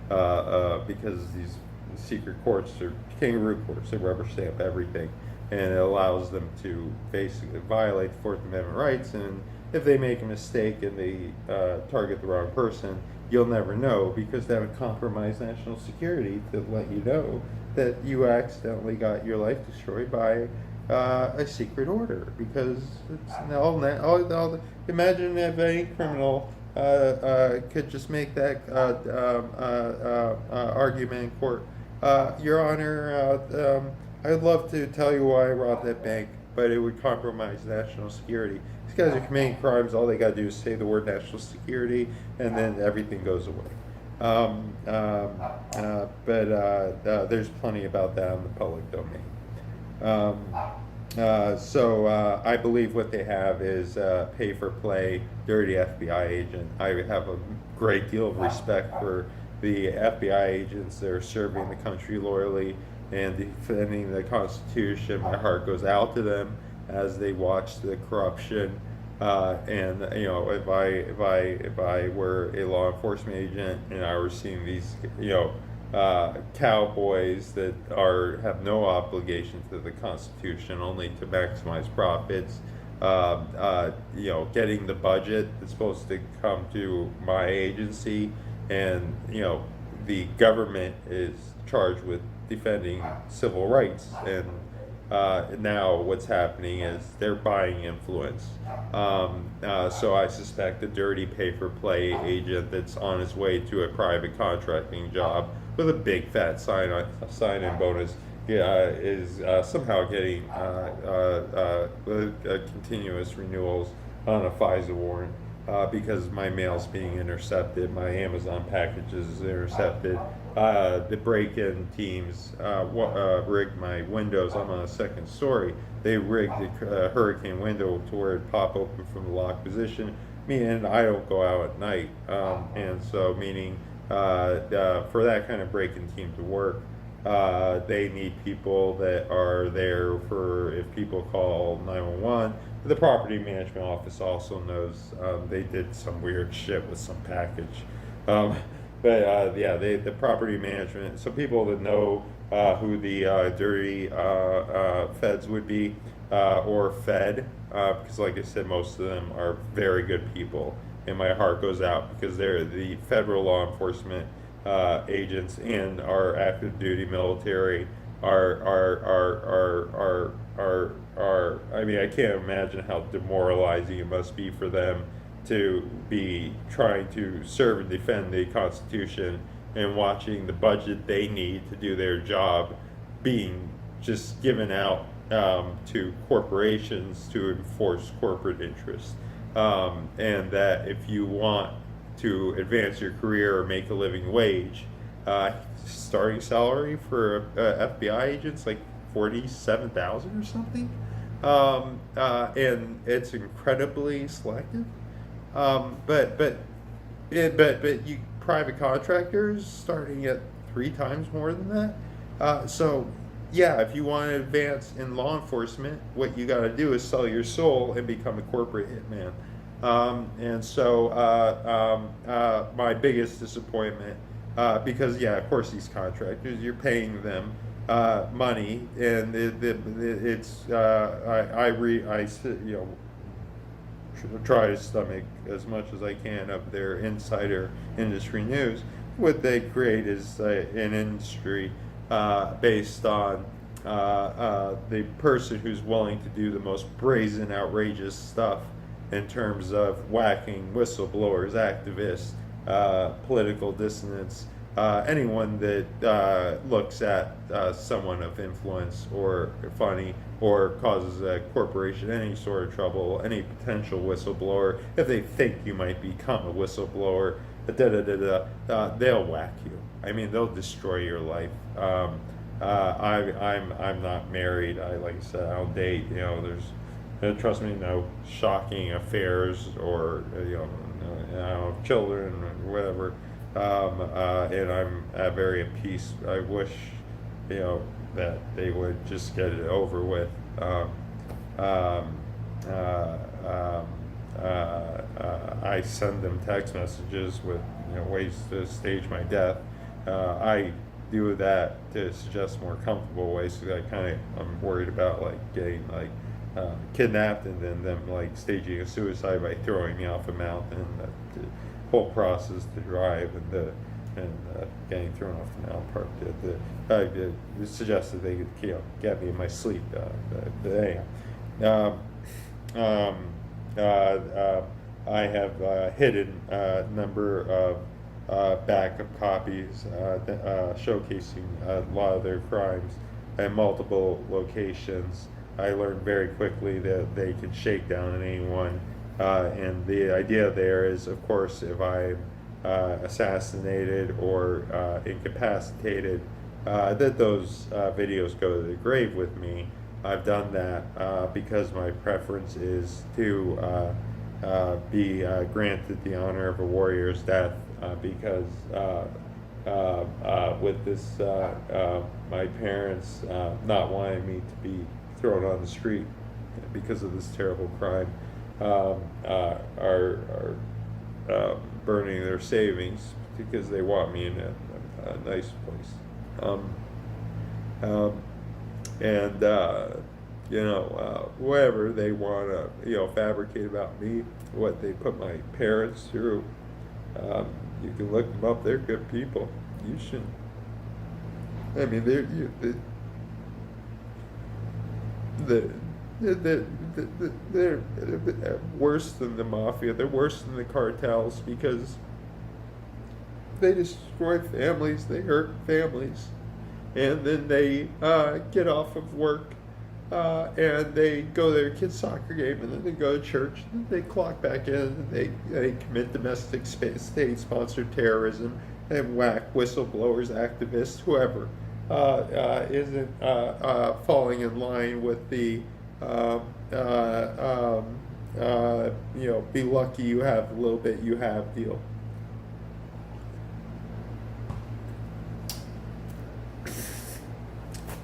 because these secret courts are kangaroo courts. They rubber stamp everything, and it allows them to basically violate the Fourth Amendment rights. And if they make a mistake and they target the wrong person, you'll never know because they haven't compromised national security to let you know that you accidentally got your life destroyed by a secret order. Because it's imagine if any criminal could just make that argument in court. Your Honor, I'd love to tell you why I robbed that bank, but it would compromise national security. These guys are committing crimes. All they got to do is say the word national security, and then everything goes away. But there's plenty about that in the public domain. So I believe what they have is pay for play, dirty FBI agent. I have a great deal of respect for the FBI agents that are serving the country loyally and defending the Constitution. My heart goes out to them as they watch the corruption. And you know, if I were a law enforcement agent and I were seeing these, cowboys that have no obligation to the Constitution, only to maximize profits, getting the budget that's supposed to come to my agency, and the government is charged with defending civil rights, and now what's happening is they're buying influence. So I suspect a dirty pay-for-play agent that's on his way to a private contracting job with a big fat sign-in bonus is somehow getting continuous renewals on a FISA warrant. Because my mail's being intercepted, my Amazon packages is intercepted. The break-in teams rigged my windows. I'm on a second story. They rigged the hurricane window to where it pop open from the locked position. Meaning I don't go out at night, and so meaning for that kind of break-in team to work, they need people that are there for if people call 911. The property management office also knows they did some weird shit with some package. The property management, so people that know who the dirty feds would be, or Fed, because like I said, most of them are very good people, and my heart goes out because they're the federal law enforcement agents and our active duty military I mean, I can't imagine how demoralizing it must be for them to be trying to serve and defend the Constitution and watching the budget they need to do their job being just given out to corporations to enforce corporate interests. And that if you want to advance your career or make a living wage, starting salary for FBI agents like 47,000 or something, and it's incredibly selective. But you private contractors starting at 3 times more than that. So yeah, if you want to advance in law enforcement, what you got to do is sell your soul and become a corporate hitman. And so my biggest disappointment, because yeah, of course these contractors, you're paying them money, and try to stomach as much as I can of their insider industry news. What they create is an industry based on the person who's willing to do the most brazen, outrageous stuff in terms of whacking whistleblowers, activists, political dissidents, anyone that looks at someone of influence or funny or causes a corporation any sort of trouble, any potential whistleblower, if they think you might become a whistleblower, they'll whack you. I mean, they'll destroy your life. I'm not married. Like I said, I don't date. Trust me, no shocking affairs or children or whatever. And I'm very at peace. I wish that they would just get it over with. I send them text messages with ways to stage my death. I do that to suggest more comfortable ways. So I'm worried about like getting like kidnapped and then them like staging a suicide by throwing me off a mountain. The whole process to drive and getting thrown off the mountain part. It suggested they could get me in my sleep. Anyhow. I have hidden a number of backup copies showcasing a lot of their crimes at multiple locations. I learned very quickly that they can shake down anyone, and the idea there is, of course, if I'm assassinated or incapacitated, that those videos go to the grave with me. I've done that because my preference is to be granted the honor of a warrior's death, because with this, my parents not wanting me to be thrown on the street because of this terrible crime, are burning their savings because they want me in a nice place. Whatever they want to, fabricate about me, what they put my parents through, you can look them up. They're good people. You should. I mean, they're worse than the mafia. They're worse than the cartels because they destroy families. They hurt families. And then they get off of work and they go to their kid's soccer game, and then they go to church, and then they clock back in, and they commit domestic state-sponsored terrorism and whack whistleblowers, activists, whoever isn't falling in line with the be lucky you have a little bit you have deal.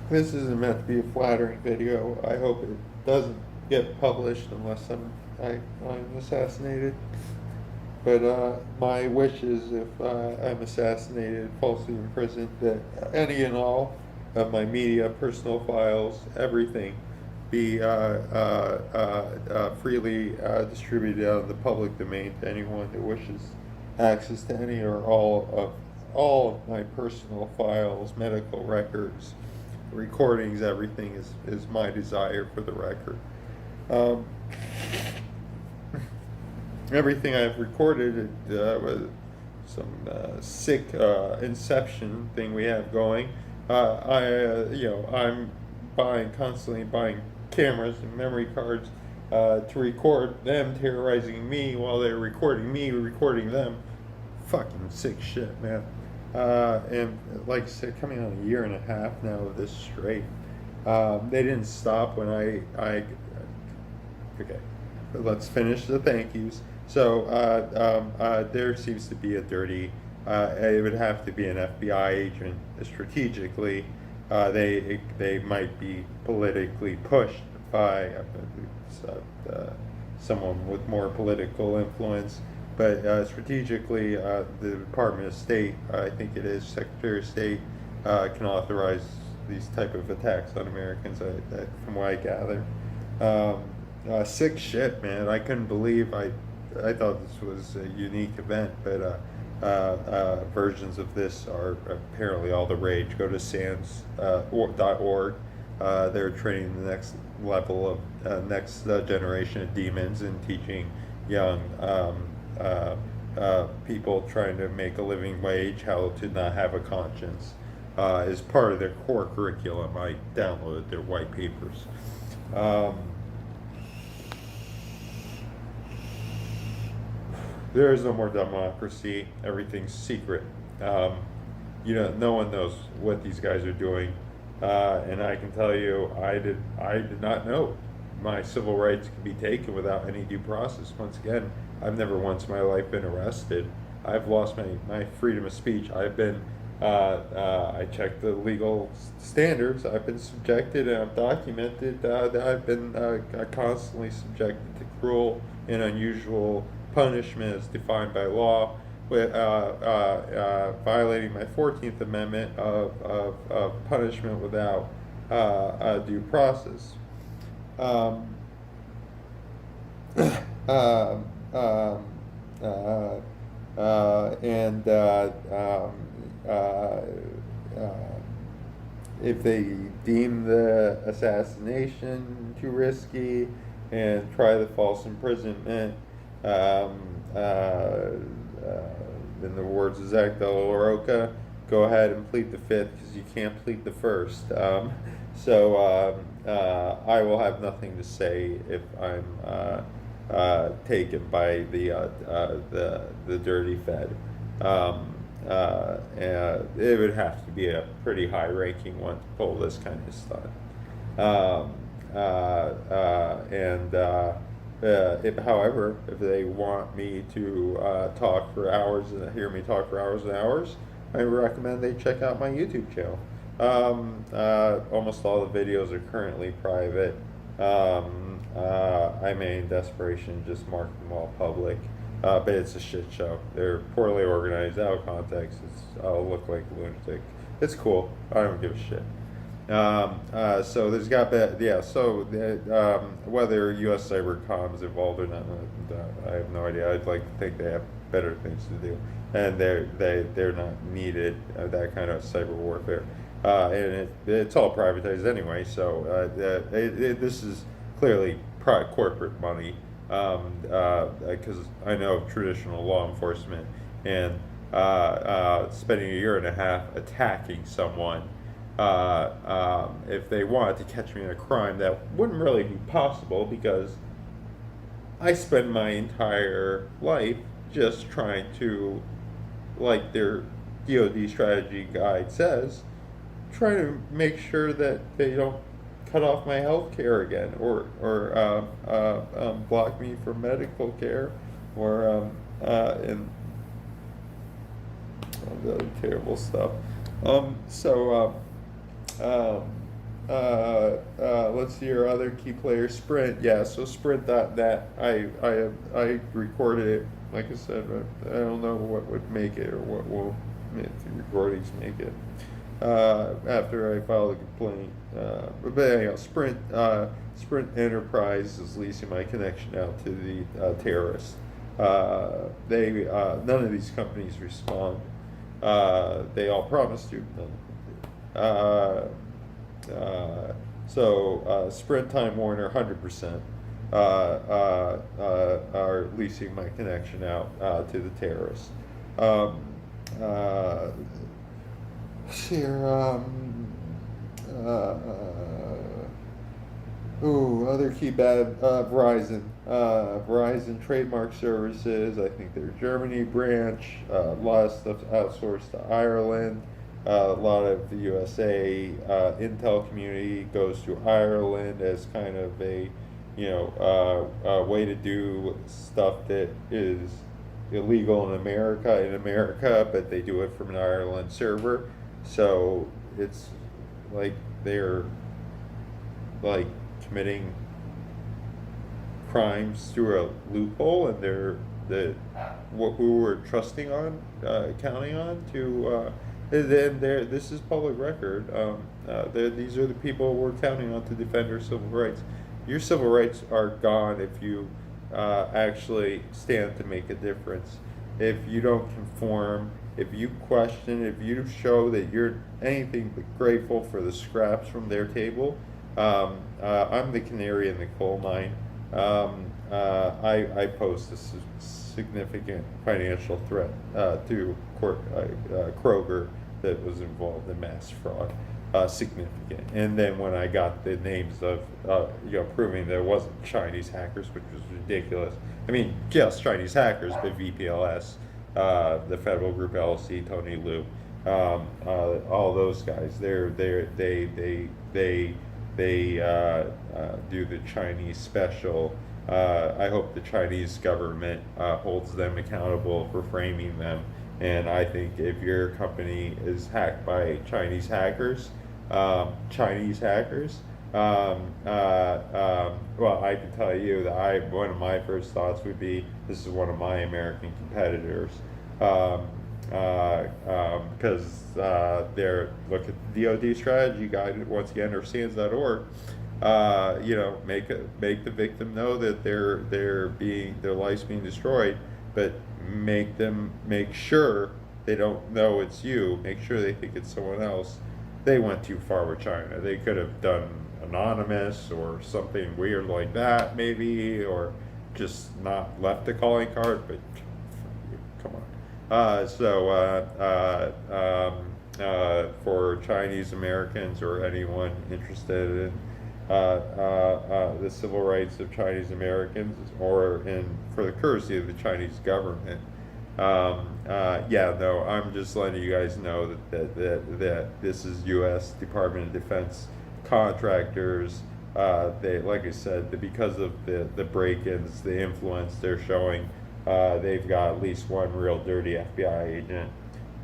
This isn't meant to be a flattering video. I hope it doesn't get published unless I'm assassinated. But my wish is, if I'm assassinated, falsely imprisoned, that any and all of my media, personal files, everything be freely distributed out of the public domain to anyone who wishes access to any or all of my personal files, medical records, recordings. Everything is my desire for the record. Everything I've recorded with some sick Inception thing we have going. I'm constantly buying cameras and memory cards to record them terrorizing me while they're recording me recording them. Fucking sick shit, man. And like I said, coming on a year and a half now of this straight. They didn't stop when okay, let's finish the thank yous. So there seems to be a dirty, it would have to be an FBI agent strategically. They might be politically pushed by someone with more political influence. But strategically, the Department of State, I think it is, Secretary of State, can authorize these type of attacks on Americans, from what I gather. Sick shit, man. I couldn't believe, I thought this was a unique event, but versions of this are apparently all the rage. Go to SANS.org. They're training the next level of, next generation of demons and teaching young people trying to make a living wage how to not have a conscience is part of their core curriculum. I downloaded their white papers. There is no more democracy. Everything's secret. No one knows what these guys are doing, and I can tell you, I did not know my civil rights can be taken without any due process. Once again, I've never once in my life been arrested. I've lost my freedom of speech. I've been, I checked the legal standards. I've been subjected, and I've documented that I've been constantly subjected to cruel and unusual punishment as defined by law. with violating my 14th Amendment of punishment without due process. Um, um, um, uh, and uh, if they deem the assassination too risky and try the false imprisonment, um, uh, uh, in the words of Zach De La Roca, go ahead and plead the fifth because you can't plead the first. I will have nothing to say if I'm taken by the dirty Fed. It would have to be a pretty high-ranking one to pull this kind of stuff. However, if they want me to talk for hours and hear me talk for hours and hours, I recommend they check out my YouTube channel. Almost all the videos are currently private. I may, in desperation, just mark them all public. But it's a shit show. They're poorly organized, out of context. I'll look like a lunatic. It's cool. I don't give a shit. So there's got that, yeah. So whether U.S. Cybercom is involved or not, I have no idea. I'd like to think they have better things to do, and they're not needed, that kind of cyber warfare. And it's all privatized anyway. So this is clearly corporate money, because I know traditional law enforcement and spending a year and a half attacking someone. If they wanted to catch me in a crime, that wouldn't really be possible because I spend my entire life just trying to, like their DoD strategy guide says, trying to make sure that they don't cut off my health care again, or block me from medical care, or and all the other terrible stuff. Let's see your other key players. Sprint, yeah. So Sprint.net, I recorded it. Like I said, I don't know what would make it or what will make the recordings make it. After I filed a complaint, but anyhow, Sprint Enterprise is leasing my connection out to the terrorists. None of these companies respond. They all promise to. None Sprint, Time Warner, 100% are leasing my connection out to the terrorists. Other key bad, Verizon. Verizon Trademark Services, I think their Germany branch, a lot of stuff outsourced to Ireland. A lot of the USA Intel community goes to Ireland as kind of a way to do stuff that is illegal in America, but they do it from an Ireland server. So it's like they're like committing crimes through a loophole, and who we're trusting on, counting on to. This is public record. These are the people we're counting on to defend our civil rights. Your civil rights are gone if you actually stand to make a difference. If you don't conform, if you question, if you show that you're anything but grateful for the scraps from their table, I'm the canary in the coal mine. I pose a significant financial threat to Kroger that was involved in mass fraud. Significant. And then when I got the names of, proving there wasn't Chinese hackers, which was ridiculous. I mean, just Chinese hackers, but VPLS, the Federal Group LLC, Tony Liu, all those guys. They do the Chinese special. I hope the Chinese government holds them accountable for framing them. And I think if your company is hacked by Chinese hackers, well, I can tell you that one of my first thoughts would be, this is one of my American competitors. Because they're look at the DoD strategy guide once again, or SANS.org. Make the victim know that their life's being destroyed, but make sure they don't know it's you. Make sure they think it's someone else. They went too far with China. They could have done anonymous or something weird like that, maybe, or just not left a calling card. But come on. For Chinese Americans or anyone interested in the civil rights of Chinese Americans, or for the courtesy of the Chinese government, no, I'm just letting you guys know that this is U.S. Department of Defense contractors. They, like I said, because of the break-ins, the influence they're showing, they've got at least one real dirty FBI agent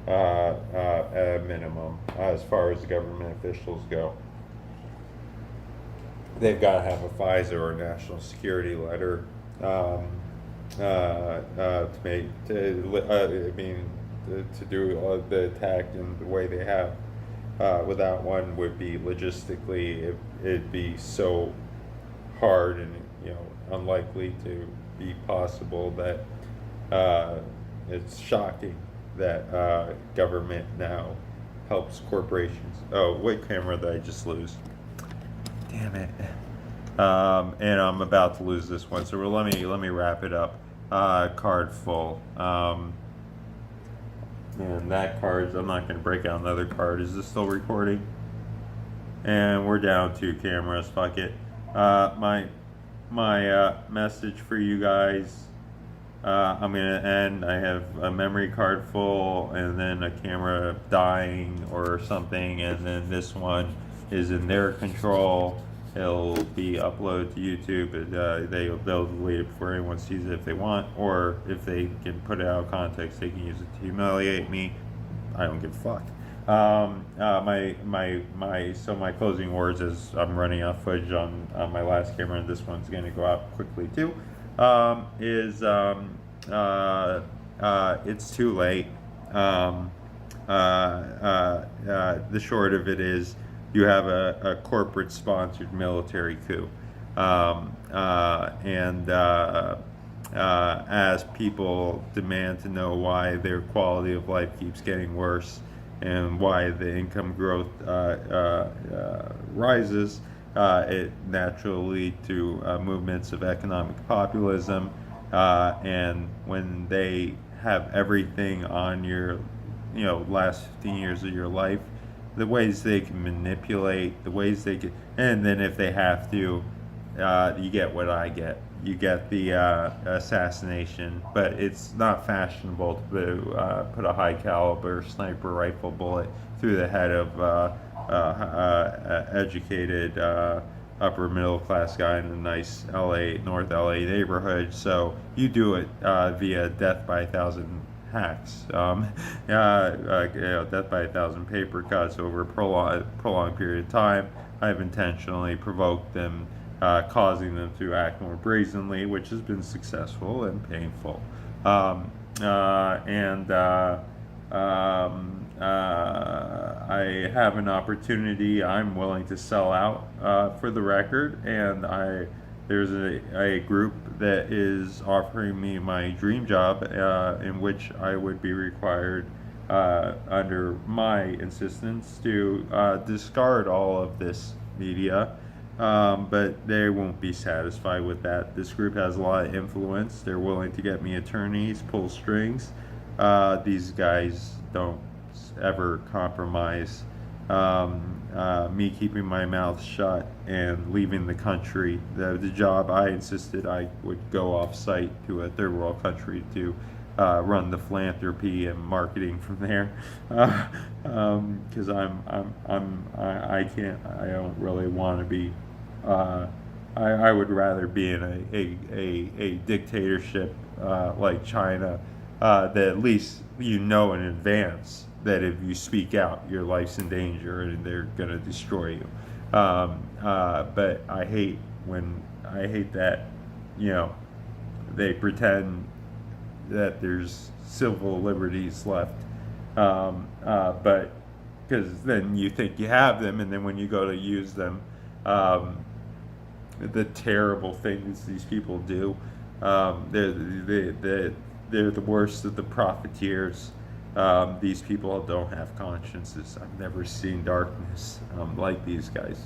at a minimum, as far as government officials go. They've got to have a FISA or national security letter to do the attack in the way they have. Without one, would be logistically, it'd be so hard and unlikely to be possible that it's shocking that government now helps corporations. Oh, what camera did I just lose? Damn it. And I'm about to lose this one, so let me wrap it up. Card full. And that card, I'm not going to break out another card. Is this still recording? And we're down 2 cameras. Fuck it. My message for you guys. I'm going to end. I have a memory card full, and then a camera dying or something, and then this one is in their control. It'll be uploaded to YouTube. They'll delete it before anyone sees it if they want, or if they can put it out of context, they can use it to humiliate me. I don't give a fuck. My closing words, as I'm running out of footage on my last camera, and this one's going to go out quickly too, is it's too late. The short of it is, you have a corporate-sponsored military coup, as people demand to know why their quality of life keeps getting worse and why the income growth rises, it naturally leads to movements of economic populism, and when they have everything on your last 15 years of your life, the ways they can manipulate, the ways they can, and then if they have to, you get what I get. You get the assassination, but it's not fashionable to put a high caliber sniper rifle bullet through the head of educated upper middle class guy in a nice North LA neighborhood. So you do it via death by 1,000 hacks, death by 1,000 paper cuts over a prolonged period of time. I've intentionally provoked them, causing them to act more brazenly, which has been successful and painful. I have an opportunity. I'm willing to sell out, for the record, and there's a group that is offering me my dream job, in which I would be required, under my insistence, to discard all of this media, but they won't be satisfied with that. This group has a lot of influence. They're willing to get me attorneys, pull strings. These guys don't ever compromise. Me keeping my mouth shut and leaving the country. The job, I insisted I would go off site to a third world country to run the philanthropy and marketing from there, because I don't really want to be. I would rather be in a dictatorship like China, that at least in advance that if you speak out, your life's in danger and they're gonna destroy you. But I hate that they pretend that there's civil liberties left. But because then you think you have them, and then when you go to use them, the terrible things these people do, they're the worst of the profiteers. These people don't have consciences. I've never seen darkness like these guys.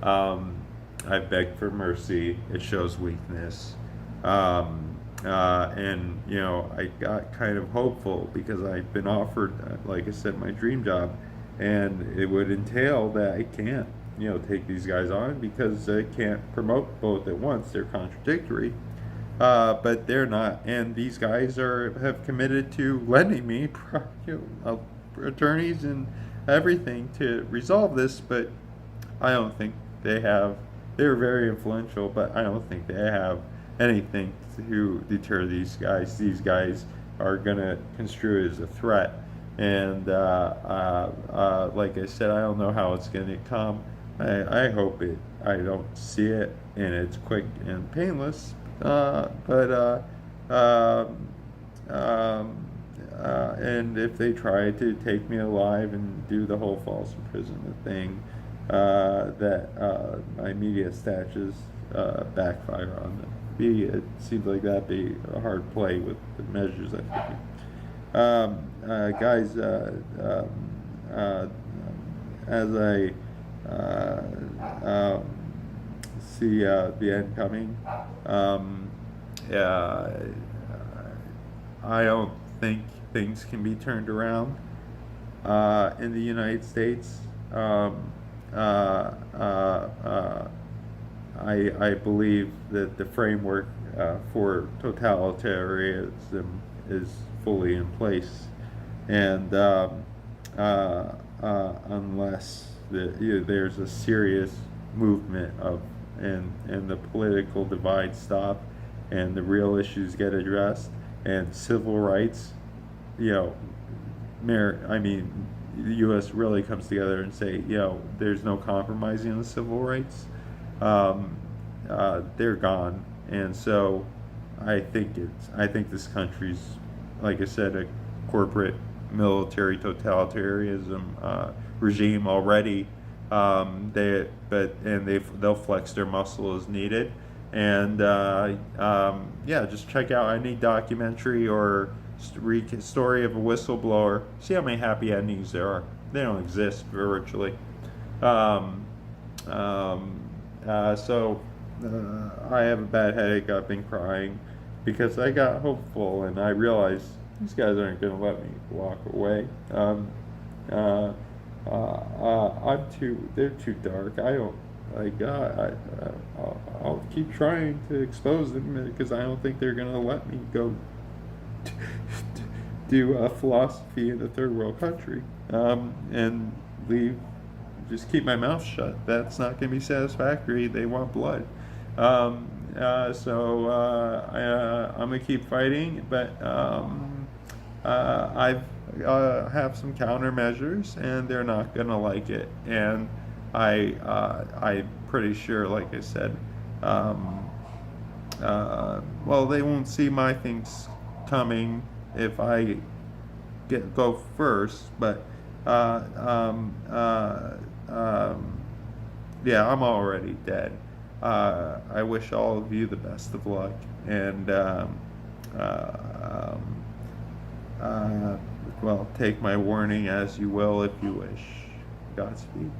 I beg for mercy. It shows weakness. And I got kind of hopeful because I've been offered, like I said, my dream job, and it would entail that I can't, take these guys on because I can't promote both at once. They're contradictory. But they're not, and these guys have committed to lending me attorneys and everything to resolve this. But I don't think they have. They're very influential, but I don't think they have anything to deter these guys. These guys are gonna construe it as a threat, and like I said, I don't know how it's gonna come. I hope it. I don't see it, and it's quick and painless. And if they try to take me alive and do the whole false imprisonment thing, that my media status backfire on them. It seems like that'd be a hard play with the measures I've taken. Guys, as I see the end coming, I don't think things can be turned around in the United States. I believe that the framework for totalitarianism is fully in place, and unless there's a serious movement and the political divide stop, and the real issues get addressed, and civil rights, the U.S. really comes together and say, there's no compromising on the civil rights. They're gone, and so I think this country's, like I said, a corporate military totalitarianism regime already. They'll flex their muscle as needed, and just check out any documentary or story of a whistleblower. See how many happy endings there are. They don't exist virtually. So I have a bad headache. I've been crying because I got hopeful, and I realized these guys aren't going to let me walk away. They're too dark. I'll keep trying to expose them because I don't think they're going to let me go do philosophy in a third world country and leave. Just keep my mouth shut. That's not going to be satisfactory. They want blood. I'm going to keep fighting, but I have some countermeasures, and they're not going to like it. And I'm pretty sure, like I said, they won't see my things coming if I go first, but I'm already dead. I wish all of you the best of luck, and take my warning as you will if you wish. Godspeed.